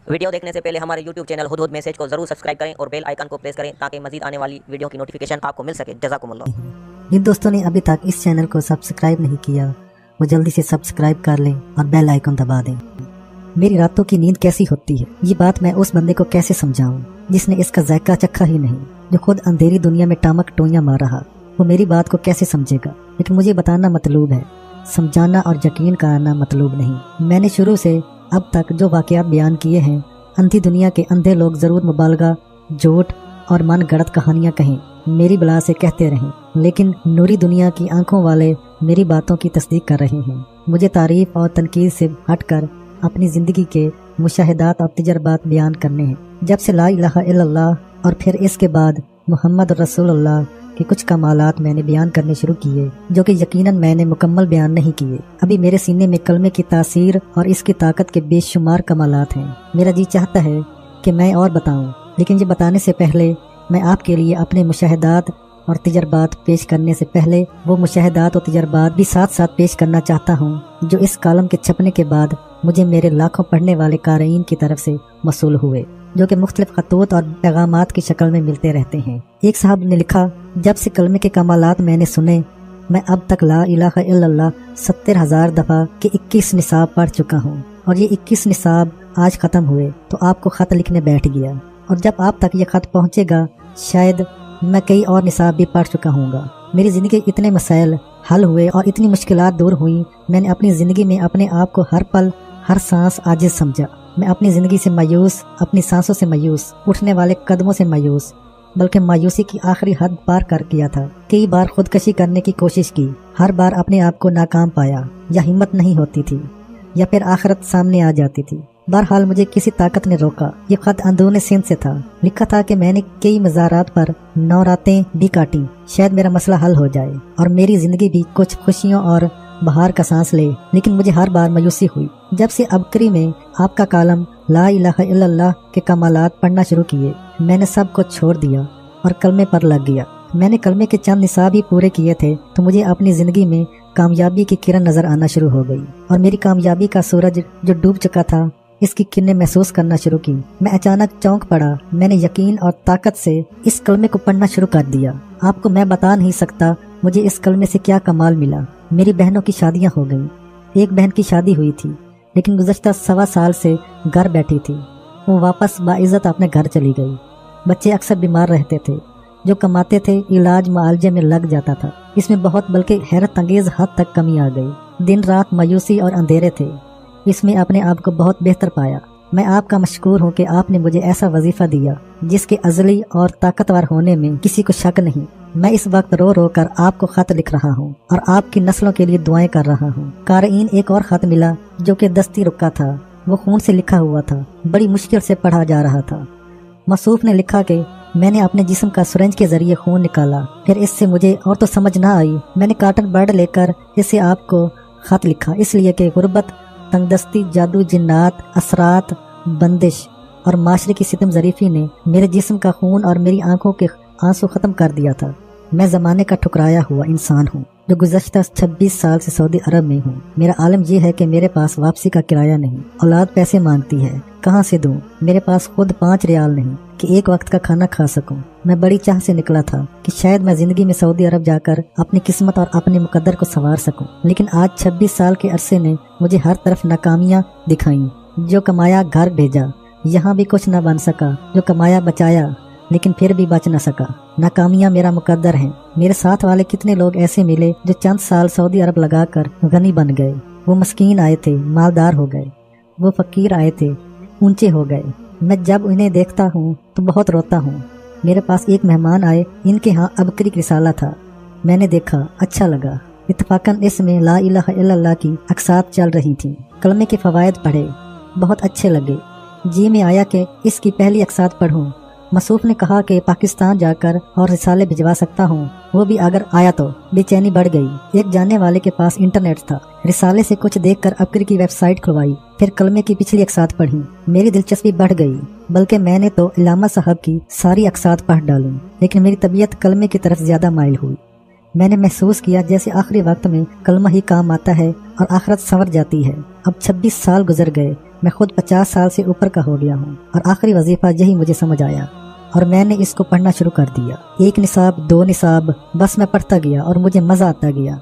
Video देखने से पहले हमारे YouTube चैनल हुदहुद मैसेज को जरूर सब्सक्राइब करें और बेल आइकन को प्रेस करें ताकि मजीद आने वाली वीडियो की नोटिफिकेशन आपको मिल सके। जज़ाकुमुल्लाह। जिन दोस्तों ने अभी तक इस चैनल को सब्सक्राइब नहीं किया वो जल्दी से सब्सक्राइब कर लें और बेल आइकन दबा दें। मेरी रातों की नींद कैसी होती है, ये बात मैं उस बंदे को कैसे समझाऊं जिसने इसका जायका चखा ही नहीं, जो खुद अंधेरी दुनिया में टामक टोइयां मार रहा। वो मेरी बात को कैसे समझेगा। लेकिन मुझे बताना मतलूब है, समझाना और यकीन कराना मतलूब नहीं। मैंने शुरू से अब तक जो वाकयात बयान किए हैं, अंधी दुनिया के अंधे लोग जरूर मुबालगा, झूठ और मन गढ़त कहानियां कहें, मेरी बला से कहते रहें, लेकिन नूरी दुनिया की आंखों वाले मेरी बातों की तस्दीक कर रहे हैं। मुझे तारीफ और तनकीद से हटकर अपनी जिंदगी के मुशाहिदात और तजर्बात बयान करने हैं। जब से ला इलाहा इल्लल्लाह और फिर इसके बाद मुहम्मद रसूलुल्लाह के कुछ कमालात मैंने बयान करने शुरू किए, जो कि यकीनन मैंने मुकम्मल बयान नहीं किए। अभी मेरे सीने में कलमे की तासीर और इसकी ताकत के बेशुमार कमालात हैं। मेरा जी चाहता है कि मैं और बताऊं, लेकिन ये बताने से पहले मैं आपके लिए अपने मुशाहिदात और तजर्बात पेश करने से पहले वो मुशाहिदात और तजर्बात भी साथ साथ पेश करना चाहता हूँ जो इस कॉलम के छपने के बाद मुझे मेरे लाखों पढ़ने वाले क़ारीन की तरफ से मसूल हुए, जो कि मुख्तलिफ खतूत और पैगामात की शक्ल में मिलते रहते हैं। एक साहब ने लिखा, जब से कलमे के कमालात मैंने सुने, मैं अब तक ला इलाहा इल्लल्लाह 70,000 दफ़ा के 21 निसाब पढ़ चुका हूँ और ये 21 निसाब आज ख़त्म हुए तो आपको ख़त लिखने बैठ गया। और जब आप तक ये ख़त पहुँचेगा शायद मैं कई और निसाब भी पढ़ चुका हूँगा। मेरी ज़िंदगी के इतने मसाइल हल हुए और इतनी मुश्किलात दूर हुई। मैंने अपनी ज़िंदगी में अपने आप को हर पल हर सांस आजिज़ समझा। मैं अपनी ज़िंदगी से मायूस, अपनी सांसों से मायूस, उठने वाले कदमों से मायूस, बल्कि मायूसी की आखिरी हद पार कर किया था। कई बार खुदकशी करने की कोशिश की, हर बार अपने आप को नाकाम पाया, या हिम्मत नहीं होती थी या फिर आखिरत सामने आ जाती थी। बहरहाल मुझे किसी ताकत ने रोका। ये खत अंदरूनी सिंध से था। लिखा था कि मैंने कई मज़ारात पर 9 रातें भी काटी, शायद मेरा मसला हल हो जाए और मेरी जिंदगी भी कुछ खुशियों और बहार का सांस ले। लेकिन मुझे हर बार मायूसी हुई। जब से अबकरी में आपका कालम ला इलाहा इल्लल्लाह के कमालात पढ़ना शुरू किए, मैंने सब कुछ छोड़ दिया और कलमे पर लग गया। मैंने कलमे के चंद निसाब ही पूरे किए थे तो मुझे अपनी जिंदगी में कामयाबी की किरण नजर आना शुरू हो गई और मेरी कामयाबी का सूरज जो डूब चुका था, इसकी किरणें महसूस करना शुरू की। मैं अचानक चौंक पड़ा। मैंने यकीन और ताकत से इस कलमे को पढ़ना शुरू कर दिया। आपको मैं बता नहीं सकता मुझे इस कलमे से क्या कमाल मिला। मेरी बहनों की शादियां हो गईं। एक बहन की शादी हुई थी लेकिन गुज़श्ता 1.25 साल से घर बैठी थी। वो वापस बाइज़्ज़त अपने घर चली गई। बच्चे अक्सर बीमार रहते थे, जो कमाते थे इलाज मुआलजे में लग जाता था। इसमें बहुत बल्कि हैरत अंगेज हद तक कमी आ गई। दिन रात मायूसी और अंधेरे थे। इसमें अपने आप को बहुत बेहतर पाया। मैं आपका मशकूर हूँ कि आपने मुझे ऐसा वजीफा दिया जिसके अजली और ताकतवर होने में किसी को शक नहीं। मैं इस वक्त रो रो कर आपको खत लिख रहा हूँ और आपकी नस्लों के लिए दुआएं कर रहा हूँ। क़ारीन एक और खत मिला जो कि दस्ती रुका था। वो खून से लिखा हुआ था, बड़ी मुश्किल से पढ़ा जा रहा था। मसूफ ने लिखा कि मैंने अपने जिस्म का सुरंज के जरिए खून निकाला, फिर इससे मुझे और तो समझ ना आई। मैंने काटन बर्ड लेकर इससे आपको खत लिखा, इसलिए कि गुर्बत, तंगदस्ती, जादू, जिन्नात, असरात, बंदिश और माशरे की सितम ज़रीफ़ी ने मेरे जिस्म का खून और मेरी आंखों के आंसू ख़त्म कर दिया था। मैं ज़माने का ठुकराया हुआ इंसान हूँ जो गुज़श्ता 26 साल से सऊदी अरब में हूँ। मेरा आलम यह है कि मेरे पास वापसी का किराया नहीं, औलाद पैसे मांगती है, कहाँ से दूँ। मेरे पास खुद 5 रियाल नहीं कि एक वक्त का खाना खा सकूँ। मैं बड़ी चाह से निकला था कि शायद मैं जिंदगी में सऊदी अरब जाकर अपनी किस्मत और अपने मुकद्दर को संवार सकूं, लेकिन आज 26 साल के अरसे ने मुझे हर तरफ नाकामियां दिखाई। जो कमाया घर भेजा, यहाँ भी कुछ न बन सका। जो कमाया बचाया, लेकिन फिर भी बच न सका। नाकामियां मेरा मुकद्दर हैं। मेरे साथ वाले कितने लोग ऐसे मिले जो चंद साल सऊदी अरब लगाकर गनी बन गए। वो मस्कीन आए थे, मालदार हो गए। वो फकीर आए थे, ऊंचे हो गए। मैं जब उन्हें देखता हूँ तो बहुत रोता हूँ। मेरे पास एक मेहमान आए, इनके यहाँ अबकरी रिसाला था। मैंने देखा, अच्छा लगा। इत्तफाकन इसमें ला इलाहा इल्लल्लाह की अक्सात चल रही थी। कलमे के फवायद पढ़े, बहुत अच्छे लगे। जी में आया कि इसकी पहली अक्सात पढ़ूं। मसूफ ने कहा कि पाकिस्तान जाकर और रिसाले भिजवा सकता हूँ, वो भी अगर आया तो। बेचैनी बढ़ गई। एक जानने वाले के पास इंटरनेट था। रिसाले से कुछ देखकर अबकरी की वेबसाइट खुलवाई, फिर कलमे की पिछली अक्सात पढ़ी। मेरी दिलचस्पी बढ़ गई, बल्कि मैंने तो इलामा साहब की सारी अक्सात पढ़ डाली। लेकिन मेरी तबीयत कलमे की तरफ ज्यादा माइल हुई। मैंने महसूस किया जैसे आखिरी वक्त में कलमा ही काम आता है और आखिरत संवर जाती है। अब 26 साल गुजर गए, मैं खुद 50 साल से ऊपर का हो गया हूँ और आखिरी वजीफा यही मुझे समझ आया और मैंने इसको पढ़ना शुरू कर दिया। 1 निसाब 2 निसाब बस मैं पढ़ता गया और मुझे मजा आता गया।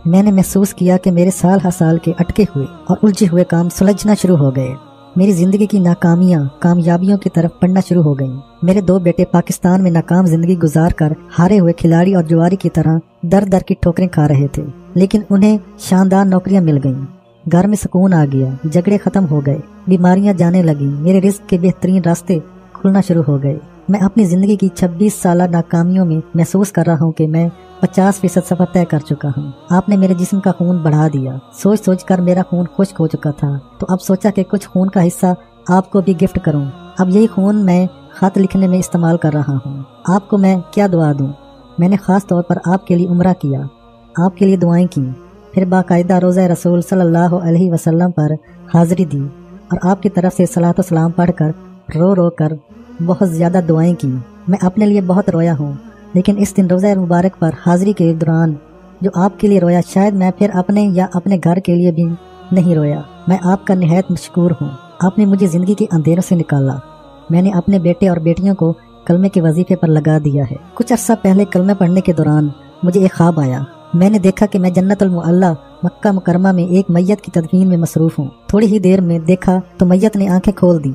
मैंने महसूस किया कि मेरे साल हर साल के अटके हुए और उलझे हुए काम सुलझना शुरू हो गए। मेरी जिंदगी की नाकामियां कामयाबियों की तरफ बढ़ना शुरू हो गईं। मेरे 2 बेटे पाकिस्तान में नाकाम जिंदगी गुजार कर हारे हुए खिलाड़ी और जुआरी की तरह दर दर की ठोकरें खा रहे थे, लेकिन उन्हें शानदार नौकरियां मिल गईं। घर में सुकून आ गया, झगड़े खत्म हो गए, बीमारियां जाने लगी, मेरे रिस्क के बेहतरीन रास्ते खुलना शुरू हो गए। मैं अपनी जिंदगी की 26 साल नाकामियों में महसूस कर रहा हूँ कि मैं 50% सफर तय कर चुका हूँ। आपने मेरे जिस्म का खून बढ़ा दिया। सोच सोच कर मेरा खून खुश्क हो चुका था, तो अब सोचा कि कुछ खून का हिस्सा आपको भी गिफ्ट करूँ। अब यही खून मैं खत लिखने में इस्तेमाल कर रहा हूँ। आपको मैं क्या दुआ दूँ? मैंने खास तौर पर आपके लिए उम्रा किया, आपके लिए दुआएं की, फिर बाकायदा रोज़ा रसूल सल्लल्लाहु अलैहि वसल्लम पर हाजिरी दी और आपकी तरफ से सलात व सलाम पढ़कर रो रो कर बहुत ज़्यादा दुआएं की। मैं अपने लिए बहुत रोया हूँ, लेकिन इस दिन रोज़ा मुबारक पर हाजिरी के दौरान जो आपके लिए रोया, शायद मैं फिर अपने या अपने घर के लिए भी नहीं रोया। मैं आपका निहायत मशकूर हूँ। आपने मुझे ज़िंदगी के अंधेरों से निकाला। मैंने अपने बेटे और बेटियों को कलमे के वजीफे पर लगा दिया है। कुछ अर्सा पहले कलमे पढ़ने के दौरान मुझे एक ख्वाब आया। मैंने देखा कि मैं जन्नतुल मुअल्ला मक्का मुकरमा में एक मैयत की तदफीन में मसरूफ हूँ। थोड़ी ही देर में देखा तो मैयत ने आंखें खोल दी।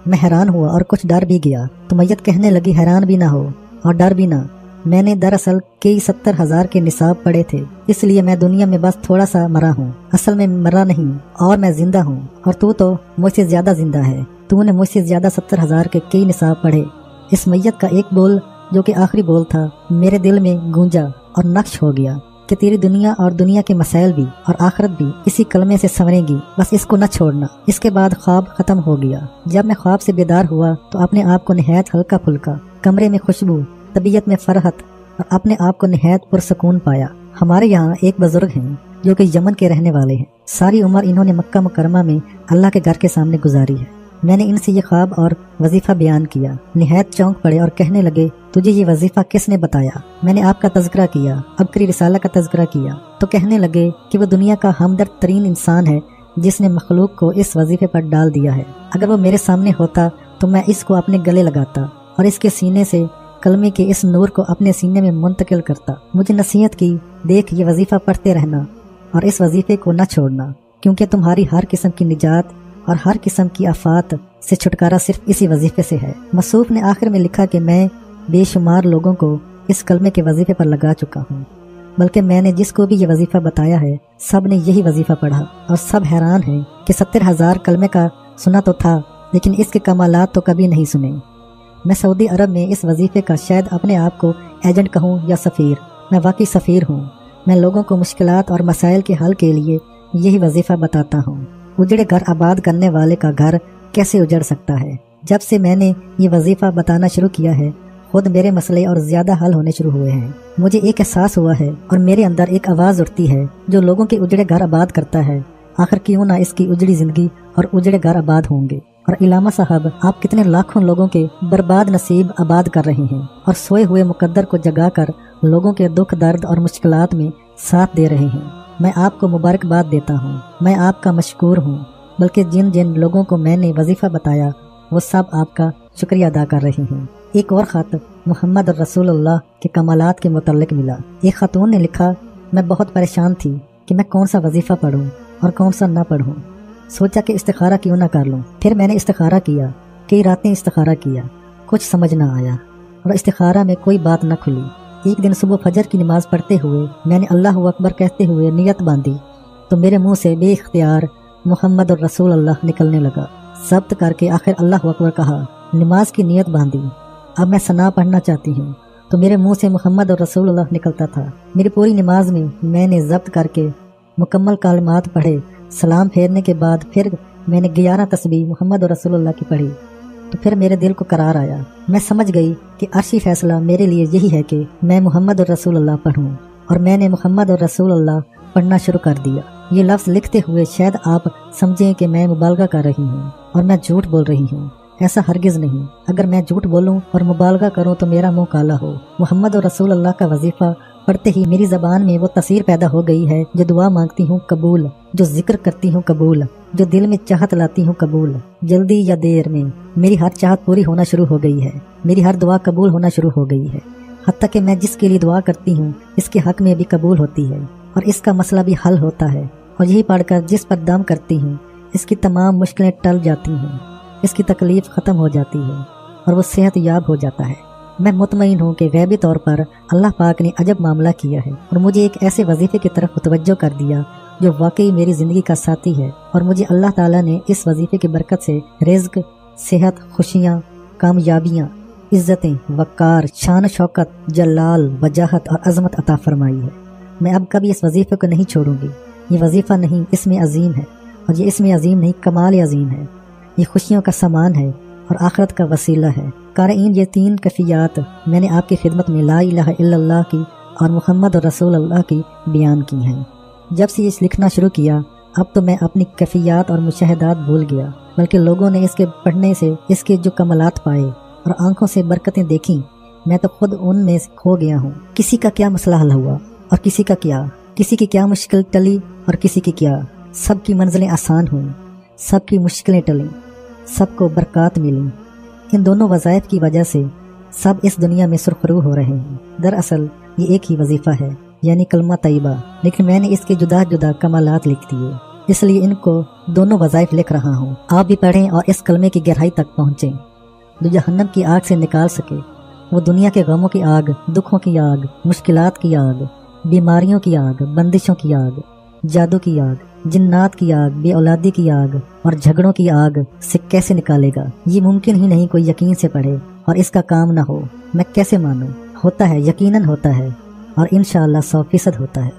मैं हैरान हुआ और कुछ डर भी गया। तो मैयत कहने लगी, हैरान भी ना हो और डर भी ना। मैंने दरअसल कई 70,000 के निसाब पढ़े थे, इसलिए मैं दुनिया में बस थोड़ा सा मरा हूँ। असल में मरा नहीं और मैं जिंदा हूँ, और तू तो मुझसे ज्यादा जिंदा है। तूने मुझसे ज्यादा 70,000 के कई निसाब पढ़े। इस मैयत का एक बोल जो कि आखिरी बोल था मेरे दिल में गूंजा और नक्श हो गया कि तेरी दुनिया और दुनिया के मसाइल भी और आखिरत भी इसी कलमे से संवरेगी, बस इसको न छोड़ना। इसके बाद ख्वाब खत्म हो गया। जब मैं ख्वाब से बेदार हुआ तो अपने आप को निहायत हल्का फुल्का, कमरे में खुशबू, तबीयत में फरहत और अपने आप को निहायत पुरसकून पाया। हमारे यहाँ एक बुजुर्ग हैं जो कि यमन के रहने वाले हैं। सारी उम्र इन्होंने मक्का मुकरमा में अल्लाह के घर के सामने गुजारी है। मैंने इनसे ये ख्वाब और वजीफा बयान किया। निहायत चौंक पड़े और कहने लगे, तुझे ये वजीफा किसने बताया? मैंने आपका तज़किरा किया, अबकरी रिसाला का तज़किरा किया। तो कहने लगे कि वो दुनिया का हमदर्द तरीन इंसान है जिसने मखलूक को इस वजीफे पर डाल दिया है। अगर वो मेरे सामने होता तो मैं इसको अपने गले लगाता और इसके सीने से कलमे के इस नूर को अपने सीने में मुंतकिल करता। मुझे नसीहत की, देख ये वजीफा पढ़ते रहना और इस वजीफे को न छोड़ना, क्योंकि तुम्हारी हर किस्म की निजात और हर किस्म की आफात से छुटकारा सिर्फ इसी वजीफे से है। मसूफ ने आखिर में लिखा कि मैं बेशुमार लोगों को इस कलमे के वजीफे पर लगा चुका हूँ, बल्कि मैंने जिसको भी ये वजीफा बताया है सब ने यही वजीफा पढ़ा और सब हैरान हैं कि 70,000 कलमे का सुना तो था, लेकिन इसके कमालात तो कभी नहीं सुने। मैं सऊदी अरब में इस वजीफे का शायद अपने आप को एजेंट कहूँ या सफ़ीर। मैं वाकई सफ़ीर हूँ। मैं लोगों को मुश्किलात और मसाइल के हल के लिए यही वजीफा बताता हूँ। उजड़े घर आबाद करने वाले का घर कैसे उजड़ सकता है? जब से मैंने ये वजीफा बताना शुरू किया है, खुद मेरे मसले और ज्यादा हल होने शुरू हुए हैं। मुझे एक एहसास हुआ है और मेरे अंदर एक आवाज उठती है जो लोगों के उजड़े घर आबाद करता है। आखिर क्यों ना इसकी उजड़ी जिंदगी और उजड़े घर आबाद होंगे। और इलामा साहब, आप कितने लाखों लोगों के बर्बाद नसीब आबाद कर रहे हैं और सोए हुए मुकद्दर को जगाकर लोगों के दुख दर्द और मुश्किलात में साथ दे रहे हैं। मैं आपको मुबारकबाद देता हूँ। मैं आपका मशकूर हूँ, बल्कि जिन जिन लोगों को मैंने वजीफा बताया वो सब आपका शुक्रिया अदा कर रहे हैं। एक और खत मोहम्मद रसूलुल्लाह के कमालात के मुतल्लिक मिला। एक खातून ने लिखा, मैं बहुत परेशान थी कि मैं कौन सा वजीफा पढ़ूं और कौन सा ना पढ़ूं। सोचा कि इस्तिखारा क्यों ना कर लूं। फिर मैंने इस्तिखारा किया, कई रातें इस्तिखारा किया, कुछ समझ ना आया और इस्तिखारा में कोई बात न खुली। एक दिन सुबह फजर की नमाज पढ़ते हुए मैंने अल्लाह अकबर कहते हुए नियत बांधी तो मेरे मुंह से बेइख्तियार मोहम्मद और रसूलुल्लाह निकलने लगा। जब्त करके आखिर अल्लाह अकबर कहा। नमाज की नियत बांधी। अब मैं सना पढ़ना चाहती हूँ तो मेरे मुंह से मोहम्मद और रसूलुल्लाह निकलता था। मेरी पूरी नमाज में मैंने जब्त करके मुकम्मल कलमात पढ़े। सलाम फेरने के बाद फिर मैंने 11 तस्बीह मोहम्मद और रसूलुल्लाह की पढ़ी तो फिर मेरे दिल को करार आया। मैं समझ गई कि अर्शी फैसला मेरे लिए यही है कि मैं मोहम्मद और रसूलुल्लाह पढ़ूं, और मैंने मोहम्मद और रसूलुल्लाह पढ़ना शुरू कर दिया। ये लफ्ज़ लिखते हुए शायद आप समझें कि मैं मुबालगा कर रही हूँ और मैं झूठ बोल रही हूँ। ऐसा हरगिज नहीं। अगर मैं झूठ बोलूं और मुबालगा करूं तो मेरा मुंह काला हो। मोहम्मद और रसूलुल्लाह का वजीफा पढ़ते ही मेरी जबान में वो तस्वीर पैदा हो गई है जो दुआ मांगती हूँ कबूल, जो जिक्र करती हूँ कबूल, जो दिल में चाहत लाती हूँ कबूल। जल्दी या देर में मेरी हर चाहत पूरी होना शुरू हो गई है, मेरी हर दुआ कबूल होना शुरू हो गई है। हत्ता कि मैं जिसके लिए दुआ करती हूँ इसके हक में भी कबूल होती है और इसका मसला भी हल होता है। और यही पढ़कर जिस पर दम करती हूँ इसकी तमाम मुश्किलें टल जाती हैं, इसकी तकलीफ ख़त्म हो जाती है और वो सेहत याब हो जाता है। मैं मुतमईन हूँ कि गैबी तौर पर अल्लाह पाक ने अजब मामला किया है और मुझे एक ऐसे वजीफे की तरफ मुतवज्जो कर दिया जो वाकई मेरी ज़िंदगी का साथी है। और मुझे अल्लाह ताला ने इस वजीफे की बरकत से रिज़्क, सेहत, खुशियाँ, कामयाबियाँ, इज़्ज़तें, वक़ार, शान शौकत, जलाल, वजाहत और अज़मत अता फरमाई है। मैं अब कभी इस वजीफे को नहीं छोड़ूंगी। ये वजीफ़ा नहीं, इसमें अजीम है, और ये इसमें अजीम नहीं, कमाल अजीम है। ये खुशियों का सामान है और आखिरत का वसीला है। क़ारिईन, ये 3 कैफियत मैंने आपकी खिदमत में ला इलाहा इल्लल्लाह की और मुहम्मद रसूल अल्लाह की बयान की हैं। जब से इस लिखना शुरू किया अब तो मैं अपनी कैफियत और मुशाहदात भूल गया, बल्कि लोगों ने इसके पढ़ने से इसके जो कमालात पाए और आंखों से बरकतें देखी, मैं तो खुद उनमें खो गया हूँ। किसी का क्या मसला हल हुआ और किसी का क्या, किसी की क्या मुश्किल टली और किसी की क्या। सबकी मंजिलें आसान हुई, सबकी मुश्किलें टली, सबको बरकत मिली। इन दोनों वज़ाइफ की वजह से सब इस दुनिया में सुरखरू हो रहे हैं। दरअसल ये एक ही वजीफ़ा है, यानी कलमा तैयबा, लेकिन मैंने इसके जुदा जुदा कमालात लिख दिए, इसलिए इनको दोनों वज़ाइफ लिख रहा हूँ। आप भी पढ़ें और इस कलमे की गहराई तक पहुँचें जो जहन्नम की आग से निकाल सके। वो दुनिया के गमों की आग, दुखों की आग, मुश्किलात की आग, बीमारियों की आग, बंदिशों की आग, जादू की आग, जिन्नात की आग, बेऔलादी की आग और झगड़ों की आग से कैसे निकालेगा। ये मुमकिन ही नहीं कोई यकीन से पढ़े और इसका काम ना हो। मैं कैसे मानूं? होता है, यकीनन होता है और इंशाअल्लाह 100% होता है।